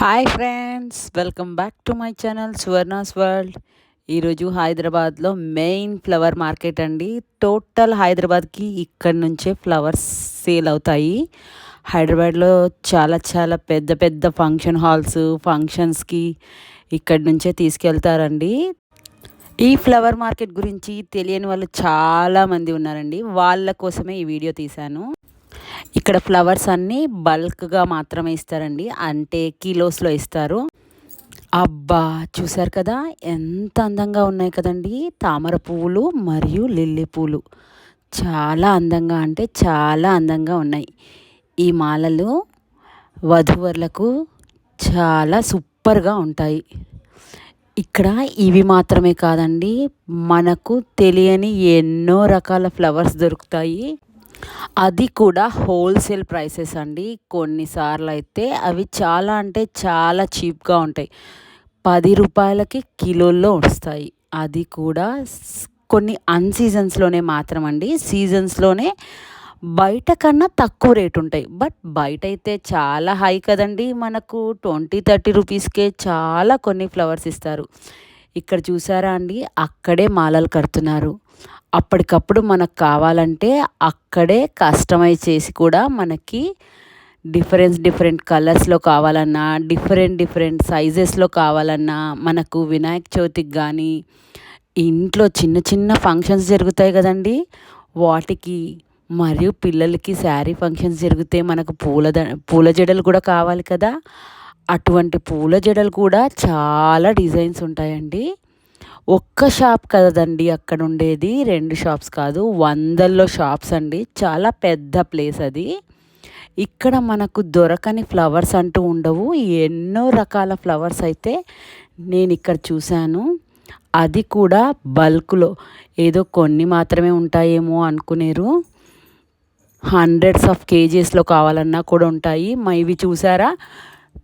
Hi friends, welcome back to my channel Suvarna's world. ఈరోజు హైదరాబాద్లో main flower market అండి. Total హైదరాబాద్కి ఇక్కడి నుంచే ఫ్లవర్స్ సేల్ అవుతాయి. హైదరాబాద్లో చాలా చాలా పెద్ద పెద్ద ఫంక్షన్ హాల్స్, ఫంక్షన్స్కి ఇక్కడి నుంచే తీసుకెళ్తారండి. ఈ ఫ్లవర్ మార్కెట్ గురించి తెలియని వాళ్ళు చాలామంది ఉన్నారండి. వాళ్ళ కోసమే ఈ వీడియో తీశాను. ఇక్కడ ఫ్లవర్స్ అన్నీ బల్క్గా మాత్రమే ఇస్తారండి, అంటే కిలోస్లో ఇస్తారు. అబ్బా, చూసారు కదా ఎంత అందంగా ఉన్నాయి కదండి తామర పువ్వులు మరియు లిల్లీ పూలు. చాలా అందంగా, అంటే చాలా అందంగా ఉన్నాయి. ఈ మాలలు వధూవరులకు చాలా సూపర్గా ఉంటాయి. ఇక్కడ ఇవి మాత్రమే కాదండి, మనకు తెలియని ఎన్నో రకాల ఫ్లవర్స్ దొరుకుతాయి. అది కూడా హోల్సేల్ ప్రైసెస్ అండి. కొన్నిసార్లు అయితే అవి చాలా, అంటే చాలా చీప్గా ఉంటాయి. 10 రూపాయలకి కిలోల్లో వస్తాయి. అది కూడా కొన్ని అన్సీజన్స్లోనే మాత్రం అండి. సీజన్స్లోనే బయట కన్నా తక్కువ రేటు ఉంటాయి. బట్ బయట అయితే చాలా హై కదండి. మనకు 20-30 రూపీస్కే చాలా కొన్ని ఫ్లవర్స్ ఇస్తారు. ఇక్కడ చూసారా అండి, అక్కడే మాలలు కడుతున్నారు. అప్పటికప్పుడు మనకు కావాలంటే అక్కడే కస్టమైజ్ చేసి కూడా మనకి డిఫరెంట్ కలర్స్లో కావాలన్నా, డిఫరెంట్ సైజెస్లో కావాలన్నా, మనకు వినాయక చవితికి కానీ ఇంట్లో చిన్న చిన్న ఫంక్షన్స్ జరుగుతాయి కదండి, వాటికి మరియు పిల్లలకి శారీ ఫంక్షన్స్ జరిగితే మనకు పూల జడలు కూడా కావాలి కదా. అటువంటి పూల జడలు కూడా చాలా డిజైన్స్ ఉంటాయండి. ఒక్క షాప్ కదండి అక్కడ ఉండేది, 2 షాప్స్ కాదు, వందల్లో షాప్స్ అండి. చాలా పెద్ద ప్లేస్ అది. ఇక్కడ మనకు దొరకని ఫ్లవర్స్ అంటూ ఉండవు. ఎన్నో రకాల ఫ్లవర్స్ అయితే నేను ఇక్కడ చూశాను. అది కూడా బల్క్లో. ఏదో కొన్ని మాత్రమే ఉంటాయేమో అనుకునేరు. హండ్రెడ్స్ ఆఫ్ కేజీస్లో కావాలన్నా కూడా ఉంటాయి. ఇవి చూసారా,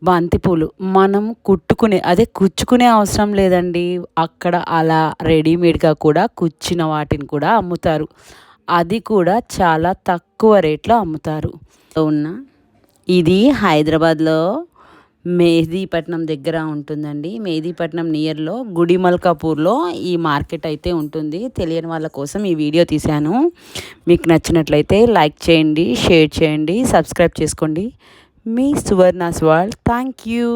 బంతిపూలు. మనం కుచ్చుకునే అవసరం లేదండి. అక్కడ అలా రెడీమేడ్గా కూడా కుచ్చిన వాటిని కూడా అమ్ముతారు. అది కూడా చాలా తక్కువ రేట్లో అమ్ముతారు. ఇది హైదరాబాద్లో మెహదీపట్నం దగ్గర ఉంటుందండి. మెహదీపట్నం నియర్లో గుడిమల్కాపూర్లో ఈ మార్కెట్ అయితే ఉంటుంది. తెలియని వాళ్ళ కోసం ఈ వీడియో తీశాను. మీకు నచ్చినట్లయితే లైక్ చేయండి, షేర్ చేయండి, సబ్స్క్రైబ్ చేసుకోండి. మీ సువర్ణాస్ వరల్డ్. Thank you.